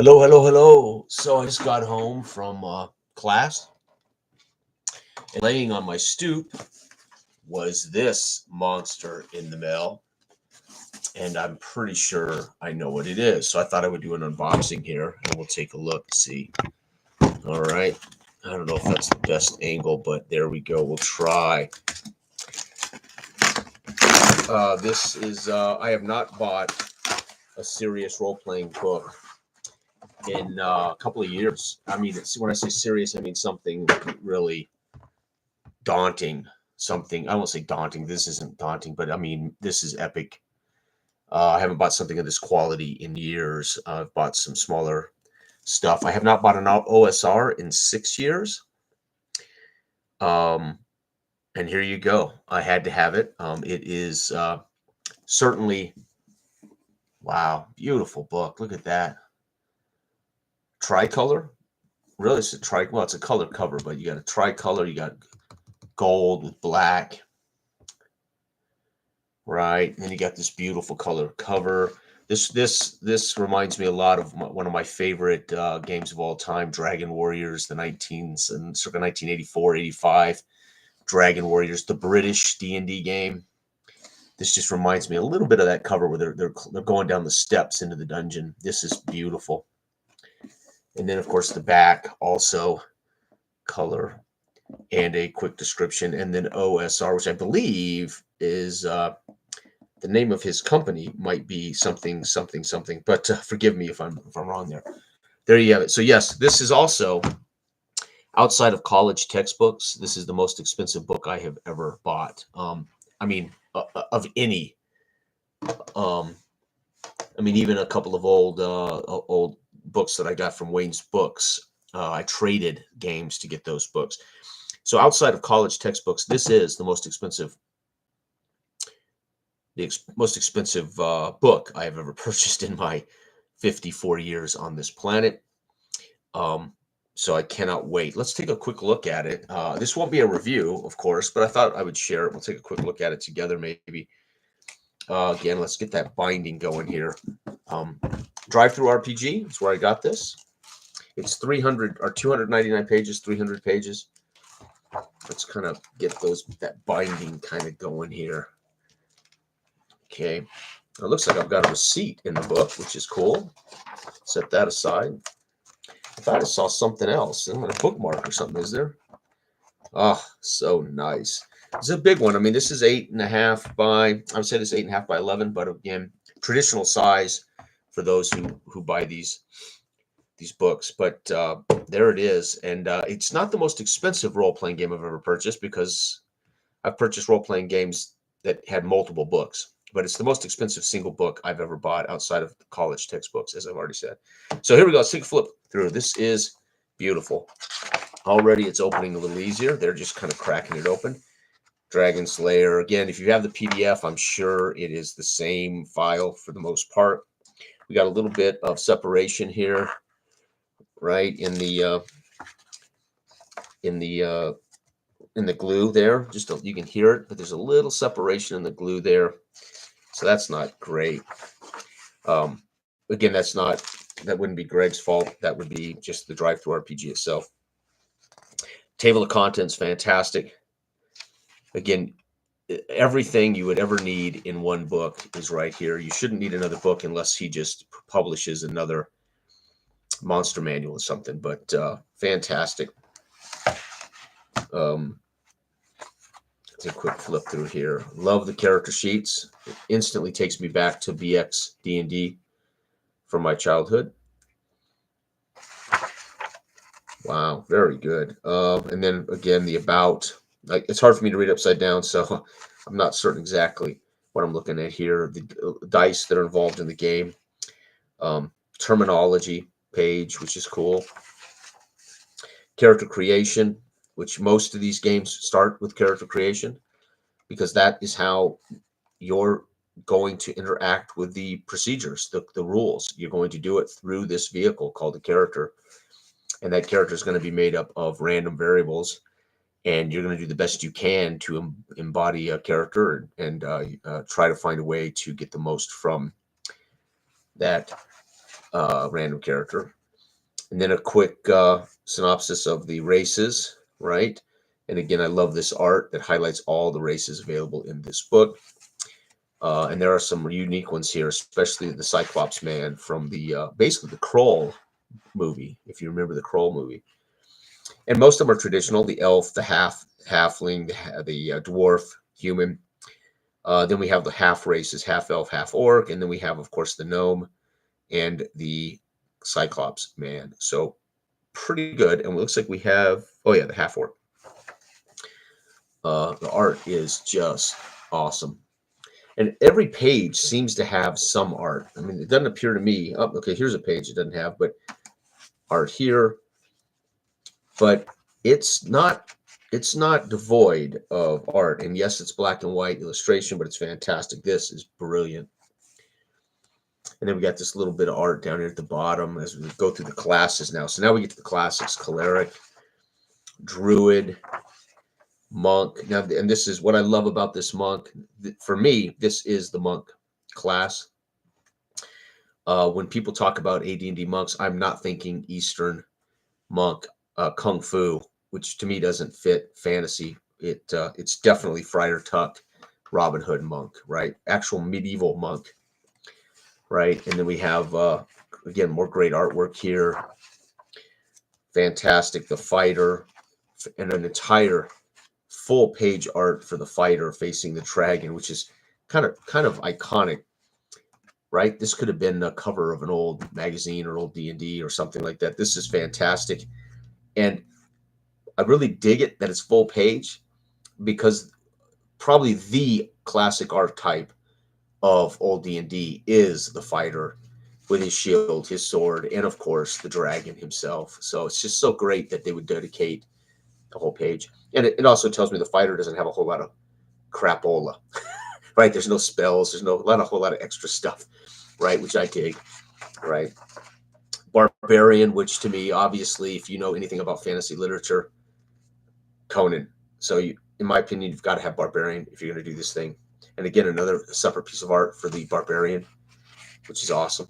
Hello, hello, hello. So I just got home from class, and laying on my stoop was this monster in the mail, and I'm pretty sure I know what it is. So I thought I would do an unboxing here, and we'll take a look, see. All right. I don't know if that's the best angle, but there we go. We'll try. This is, I have not bought a serious role-playing book in a couple of years. I mean, when I say serious, I mean something really daunting. Something, I won't say daunting. This isn't daunting, but I mean, this is epic. I haven't bought something of this quality in years. I've bought some smaller stuff. I have not bought an OSR in 6 years. Um, and here you go. I had to have it. It is certainly, wow, beautiful book. Look at that. Tricolor. Really, it's a well, it's a color cover, but you got a tricolor. You got gold with black, right? And then you got this beautiful color cover. This reminds me a lot of one of my favorite games of all time, Dragon Warriors, the 19s and circa 1984, 85. Dragon Warriors, the British D&D game. This just reminds me a little bit of that cover where they're going down the steps into the dungeon. This is beautiful. And then of course the back also color and a quick description, and then OSR, which I believe is the name of his company, might be something something something. But forgive me if I'm wrong there. There you have it. So yes, this is also outside of college textbooks. This is the most expensive book I have ever bought. I mean, of any. Um, I mean, even a couple of old books that I got from Wayne's Books. I traded games to get those books. So outside of college textbooks, this is the most expensive, book I have ever purchased in my 54 years on this planet. So I cannot wait. Let's take a quick look at it. This won't be a review, of course, but I thought I would share it. We'll take a quick look at it together, maybe. Again, let's get that binding going here. Drive-through RPG is where I got this. It's 300 or 299 pages, 300 pages. Let's kind of get that binding kind of going here. Okay. It looks like I've got a receipt in the book, which is cool. Set that aside. I thought I saw something else. A bookmark or something, is there? Oh, so nice. It's a big one. I mean, this is 8.5 by, I would say this is 8.5 by 11, but again, traditional size for those who buy these books. But there it is. And it's not the most expensive role-playing game I've ever purchased, because I've purchased role-playing games that had multiple books. But it's the most expensive single book I've ever bought outside of college textbooks, as I've already said. So here we go. Let's take a flip through. This is beautiful. Already it's opening a little easier. They're just kind of cracking it open. Dragon Slayer. Again, if you have the PDF, I'm sure it is the same file for the most part. We got a little bit of separation here, right, in the glue there. Just you can hear it, but there's a little separation in the glue there. So that's not great. Again, that wouldn't be Greg's fault. That would be just the drive-through RPG itself. Table of contents, fantastic. Again, everything you would ever need in one book is right here. You shouldn't need another book unless he just publishes another monster manual or something, but fantastic. Take a quick flip through here. Love the character sheets. It instantly takes me back to BX D&D from my childhood. Wow, very good. And then again, the about. It's hard for me to read upside down, so I'm not certain exactly what I'm looking at here. The dice that are involved in the game. Terminology page, which is cool. Character creation, which most of these games start with character creation, because that is how you're going to interact with the procedures, the rules. You're going to do it through this vehicle called a character, and that character is going to be made up of random variables, and you're going to do the best you can to embody a character and try to find a way to get the most from that random character. And then a quick synopsis of the races, right? And again, I love this art that highlights all the races available in this book. And there are some unique ones here, especially the Cyclops man from the basically the Kroll movie, if you remember the Kroll movie. And most of them are traditional: the elf, the halfling, the dwarf, human. Then we have the half races: half elf, half orc, and then we have, of course, the gnome and the Cyclops man. So pretty good. And it looks like we have, oh yeah, the half orc. The art is just awesome. And every page seems to have some art. I mean, it doesn't appear to me. Oh, okay, here's a page it doesn't have, but art here. But it's not devoid of art. And yes, it's black and white illustration, but it's fantastic. This is brilliant. And then we got this little bit of art down here at the bottom as we go through the classes now. So now we get to the classics: cleric, druid, monk. Now, and this is what I love about this monk. For me, this is the monk class. When people talk about AD&D monks, I'm not thinking Eastern monk, kung fu, which to me doesn't fit fantasy. It's definitely Friar Tuck, Robin Hood monk, right? Actual medieval monk, right? And then we have again more great artwork here. Fantastic, the fighter, and an entire full page art for the fighter facing the dragon, which is kind of iconic, right? This could have been the cover of an old magazine or old D&D or something like that. This is fantastic, and I really dig it that it's full page, because probably the classic archetype of old D&D is the fighter with his shield, his sword, and of course the dragon himself. So it's just so great that they would dedicate the whole page. And it also tells me the fighter doesn't have a whole lot of crapola, right? There's no spells, there's a whole lot of extra stuff, right? Which I dig, right? Barbarian, which to me, obviously, if you know anything about fantasy literature, Conan. So in my opinion, you've got to have barbarian if you're going to do this thing. And again, another separate piece of art for the barbarian, which is awesome.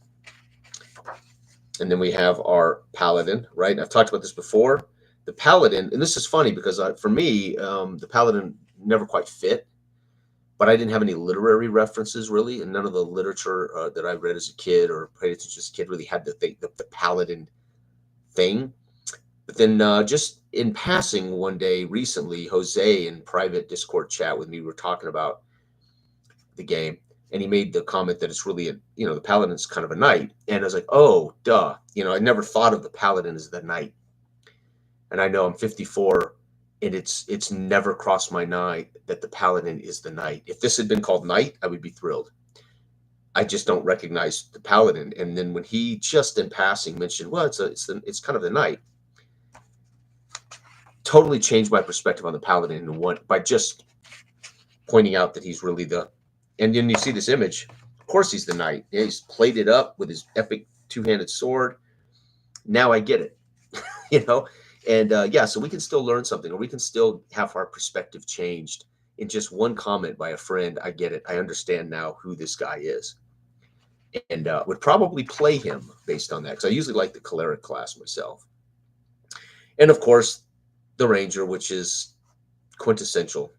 And then we have our paladin, right? I've talked about this before. The paladin, and this is funny because for me, the paladin never quite fit, but I didn't have any literary references really, and none of the literature that I read as a kid or paid attention as a kid really had the paladin thing. But then just in passing one day recently, Jose in private Discord chat with me, we were talking about the game, and he made the comment that it's really the paladin's kind of a knight, and I was like, oh, duh, I never thought of the paladin as the knight. And I know I'm 54, and it's never crossed my mind that the paladin is the knight. If this had been called knight, I would be thrilled. I just don't recognize the paladin. And then when he just in passing mentioned, well, it's kind of the knight, totally changed my perspective on the paladin by just pointing out that he's really and then you see this image. Of course, he's the knight. Yeah, he's plated up with his epic two-handed sword. Now I get it, And yeah, so we can still learn something, or we can still have our perspective changed in just one comment by a friend. I get it. I understand now who this guy is, and would probably play him based on that, because I usually like the cleric class myself. And of course, the ranger, which is quintessential,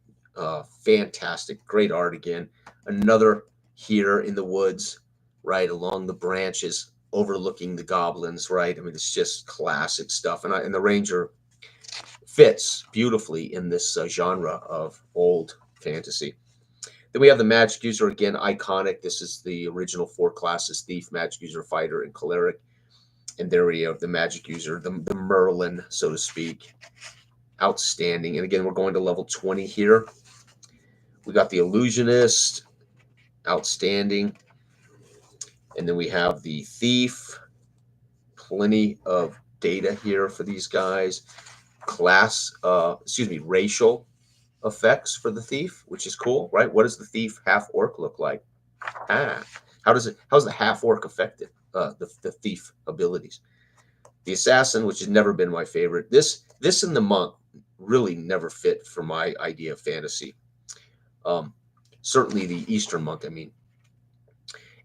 fantastic, great art again. Another here in the woods, right along the branches, overlooking the goblins, right? I mean, it's just classic stuff, and the ranger fits beautifully in this genre of old fantasy. Then we have the magic user, again, iconic. This is the original 4 classes: thief, magic user, fighter, and cleric. And there we have the magic user, the Merlin, so to speak. Outstanding. And again, we're going to level 20 here. We got the illusionist, outstanding. And then we have the thief. Plenty of data here for these guys. Racial effects for the thief, which is cool, right? What does the thief half orc look like? How's the half orc affected? The thief abilities. The assassin, which has never been my favorite. This and the monk really never fit for my idea of fantasy. Certainly the Eastern monk, I mean.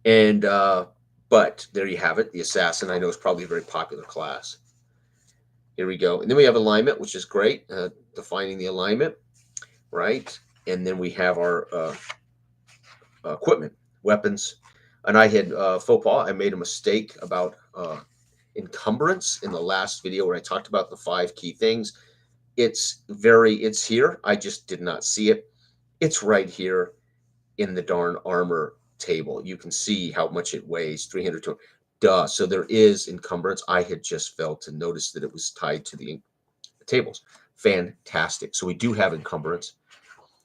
And But there you have it. The Assassin, I know, is probably a very popular class. Here we go. And then we have alignment, which is great, defining the alignment, right? And then we have our equipment, weapons. And I had faux pas. I made a mistake about encumbrance in the last video where I talked about the 5 key things. It's here. I just did not see it. It's right here in the darn armor table. You can see how much it weighs, 320. Duh. So there is encumbrance. I had just failed to notice that it was tied to the tables. Fantastic. So we do have encumbrance.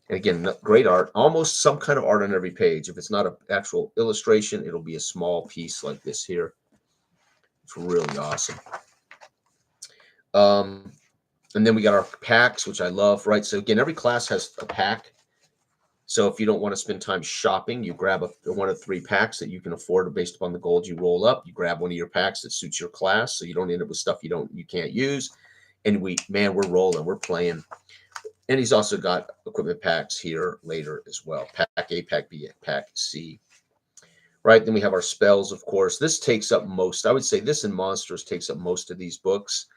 And again, great art, almost some kind of art on every page. If it's not an actual illustration, it'll be a small piece like this here. It's really awesome. And then we got our packs, which I love, right? So again, every class has a pack. So if you don't want to spend time shopping, you grab one of 3 packs that you can afford based upon the gold you roll up. You grab one of your packs that suits your class, so you don't end up with stuff you can't use. And we're rolling, we're playing. And he's also got equipment packs here later as well. Pack A, Pack B, Pack C. Right, then we have our spells, of course. This takes up most. I would say this and Monsters takes up most of these books.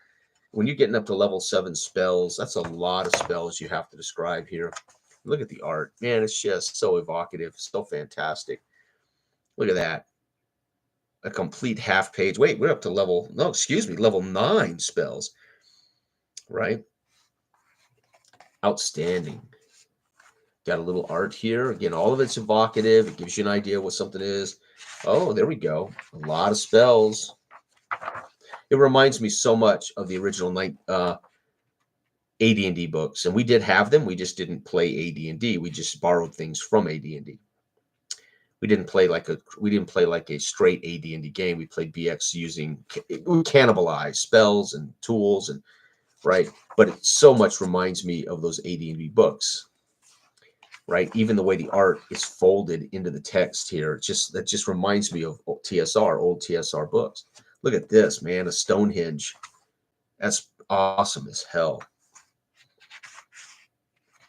When you're getting up to level 7 spells, that's a lot of spells you have to describe here. Look at the art. Man, it's just so evocative, so fantastic. Look at that. A complete half page. Wait, we're up to level 9 spells. Right? Outstanding. Got a little art here. Again, all of it's evocative. It gives you an idea what something is. Oh, there we go. A lot of spells. It reminds me so much of the original AD&D books. And we did have them. We just didn't play AD&D. We just borrowed things from AD&D. We didn't play like a straight AD&D game. We played BX we cannibalized spells and tools and right. But it so much reminds me of those AD&D books. Right, even the way the art is folded into the text here, that just reminds me of old TSR books. Look at this, man, a Stonehenge. That's awesome as hell.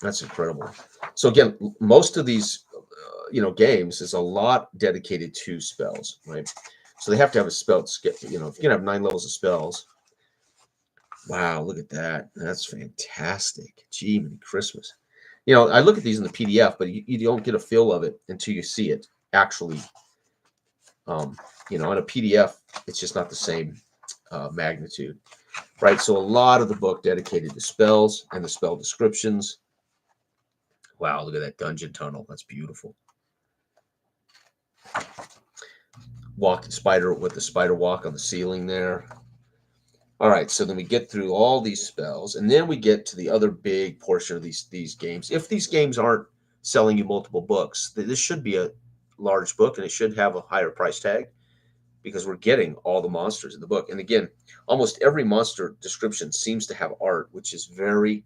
That's incredible. So again, most of these, games is a lot dedicated to spells, right? So they have to have a spell. If you can have 9 levels of spells. Wow, look at that. That's fantastic. Gee, many Christmas. I look at these in the PDF, but you don't get a feel of it until you see it actually. On a PDF, it's just not the same magnitude, right? So a lot of the book dedicated to spells and the spell descriptions. Wow, look at that dungeon tunnel. That's beautiful. Spider with the spider walk on the ceiling there. All right, so then we get through all these spells, and then we get to the other big portion of these games. If these games aren't selling you multiple books, this should be a large book, and it should have a higher price tag because we're getting all the monsters in the book. And again, almost every monster description seems to have art, which is very,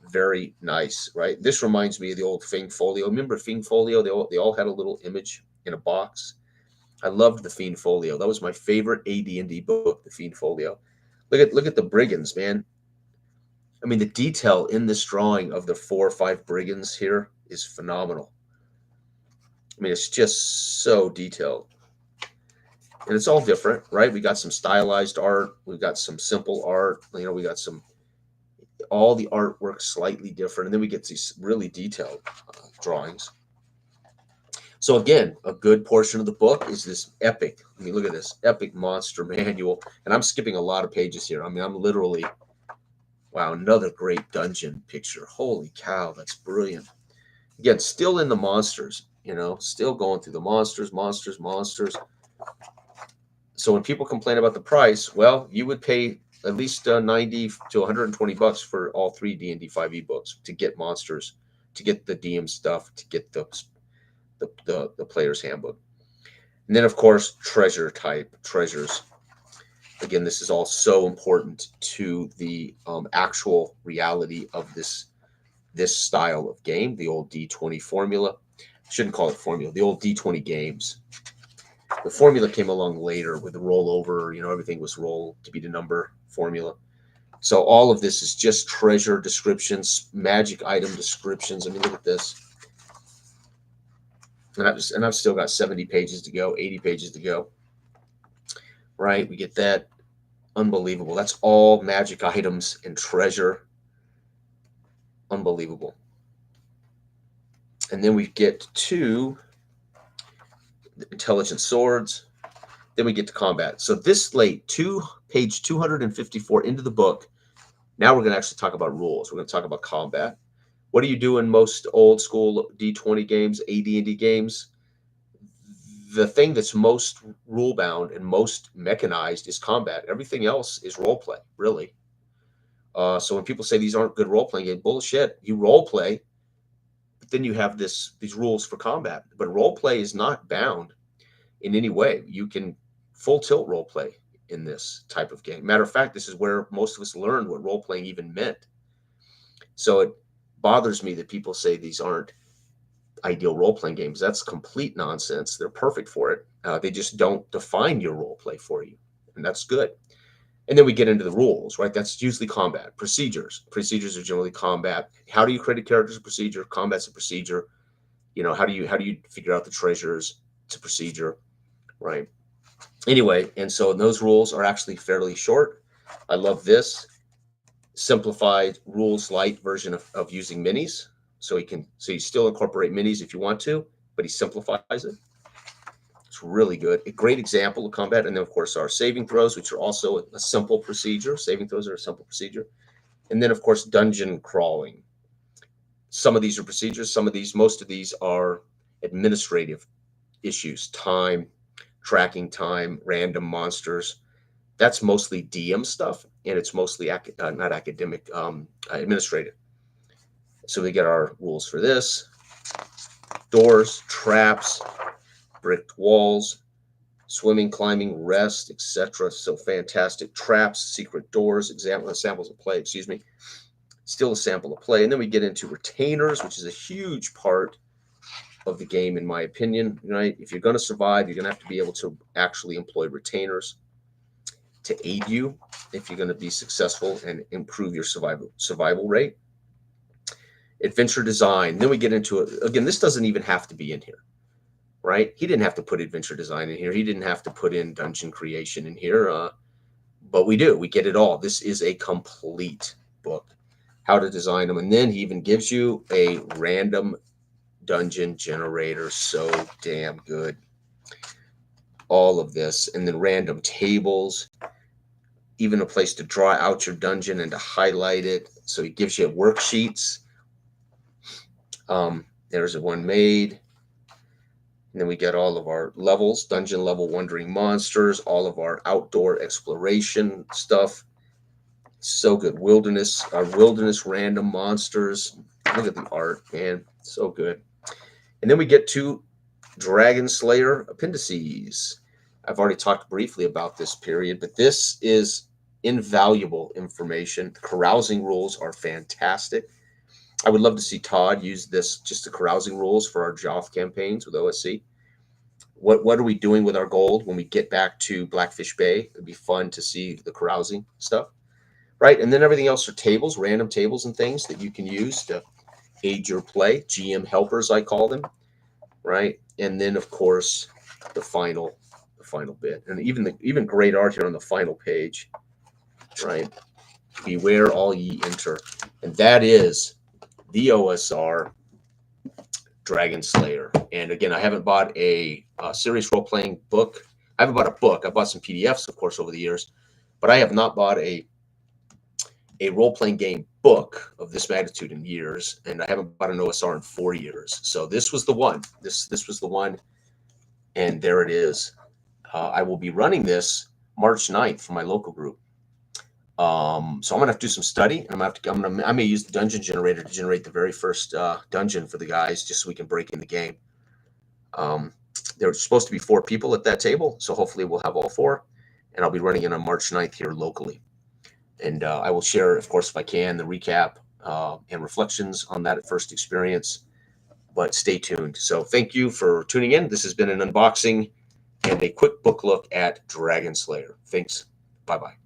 very nice, right? This reminds me of the old Fiend Folio. Remember Fiend Folio? They all had a little image in a box. I loved the Fiend Folio. That was my favorite AD&D book, the Fiend Folio. Look at the brigands, man. I mean, the detail in this drawing of the 4 or 5 brigands here is phenomenal. I mean, it's just so detailed. And it's all different, right? We got some stylized art. We've got some simple art. We got all the artwork slightly different. And then we get these really detailed drawings. So again, a good portion of the book is this epic. I mean, look at this epic monster manual. And I'm skipping a lot of pages here. I mean, I'm literally, wow, another great dungeon picture. Holy cow, that's brilliant. Again, still in the monsters, still going through the monsters. So when people complain about the price, well, you would pay at least 90 to 120 bucks for all 3 D&D 5e books to get monsters, to get the DM stuff, to get the player's handbook. And then, of course, treasures. Again, this is all so important to the actual reality of this style of game, the old D20 formula. I shouldn't call it formula, the old D20 games. The formula came along later with the rollover, everything was roll to beat a number formula. So all of this is just treasure descriptions, magic item descriptions. I mean, look at this. And I've still got 70 pages to go, 80 pages to go. right? We get that. Unbelievable. That's all magic items and treasure. Unbelievable. And then we get to the intelligent swords. Then we get to combat. So this late, page 254 into the book, now we're going to actually talk about rules. We're going to talk about combat. What do you do in most old school D20 games, AD&D games? The thing that's most rule bound and most mechanized is combat. Everything else is role play, really. So when people say these aren't good role playing games, bullshit. You role play, but then you have these rules for combat. But role play is not bound in any way. You can full tilt role play in this type of game. Matter of fact, this is where most of us learned what role playing even meant. So it bothers me that people say these aren't ideal role playing games. That's complete nonsense. They're perfect for it. They just don't define your role play for you, and that's good. And then we get into the rules, right? That's usually combat. Procedures. Procedures are generally combat. How do you create a character's a procedure? Combat's a procedure. You know, how do you figure out the treasures? It's a procedure, right? Anyway, and so those rules are actually fairly short. I love this simplified rules light version of using minis. So you still incorporate minis if you want to, but he simplifies it. It's really good. A great example of combat. And then, of course, our saving throws, which are also a simple procedure. Saving throws are a simple procedure. And then, of course, dungeon crawling. Some of these are procedures. Most of these are administrative issues. Time, tracking time, random monsters. That's mostly DM stuff, and it's mostly not academic, administrative. So we get our rules for this. Doors, traps, bricked walls, swimming, climbing, rest, etc. So fantastic. Traps, secret doors, samples of play, excuse me. Still a sample of play. And then we get into retainers, which is a huge part of the game, in my opinion. Right? If you're going to survive, you're going to have to be able to actually employ retainers to aid you if you're going to be successful and improve your survival rate. Adventure design. Then we get into it. Again, this doesn't even have to be in here. Right? He didn't have to put adventure design in here. He didn't have to put in dungeon creation in here. But we do. We get it all. This is a complete book. How to design them. And then he even gives you a random dungeon generator. So damn good. All of this. And then random tables. Even a place to draw out your dungeon and to highlight it. So he gives you worksheets. There's one made. And then we get all of our levels, dungeon level, wandering monsters, all of our outdoor exploration stuff. So good. Our wilderness random monsters. Look at the art, man. So good. And then we get to Dragon Slayer appendices. I've already talked briefly about this period, but this is invaluable information. The carousing rules are fantastic. I would love to see Todd use just the carousing rules for our Joff campaigns with OSC. What are we doing with our gold when we get back to Blackfish Bay? It'd be fun to see the carousing stuff, right? And then everything else are tables, random tables and things that you can use to aid your play. GM helpers, I call them, right? And then, of course, the final bit, and even great art here on the final page, right? Beware all ye enter, and that is the OSR Dragon Slayer. And again, I haven't bought a serious role-playing book. I haven't bought a book. I bought some PDFs, of course, over the years, but I have not bought a role-playing game book of this magnitude in years, and I haven't bought an OSR in 4 years. So this was the one. This was the one, and there it is. I will be running this March 9th for my local group. So I'm gonna have to do some study, and I may use the dungeon generator to generate the very first dungeon for the guys, just so we can break in the game. There's supposed to be 4 people at that table, so hopefully we'll have all 4, and I'll be running it on March 9th here locally. And I will share, of course, if I can, the recap and reflections on that first experience. But stay tuned. So thank you for tuning in. This has been an unboxing and a quick book look at Dragon Slayer. Thanks. Bye-bye.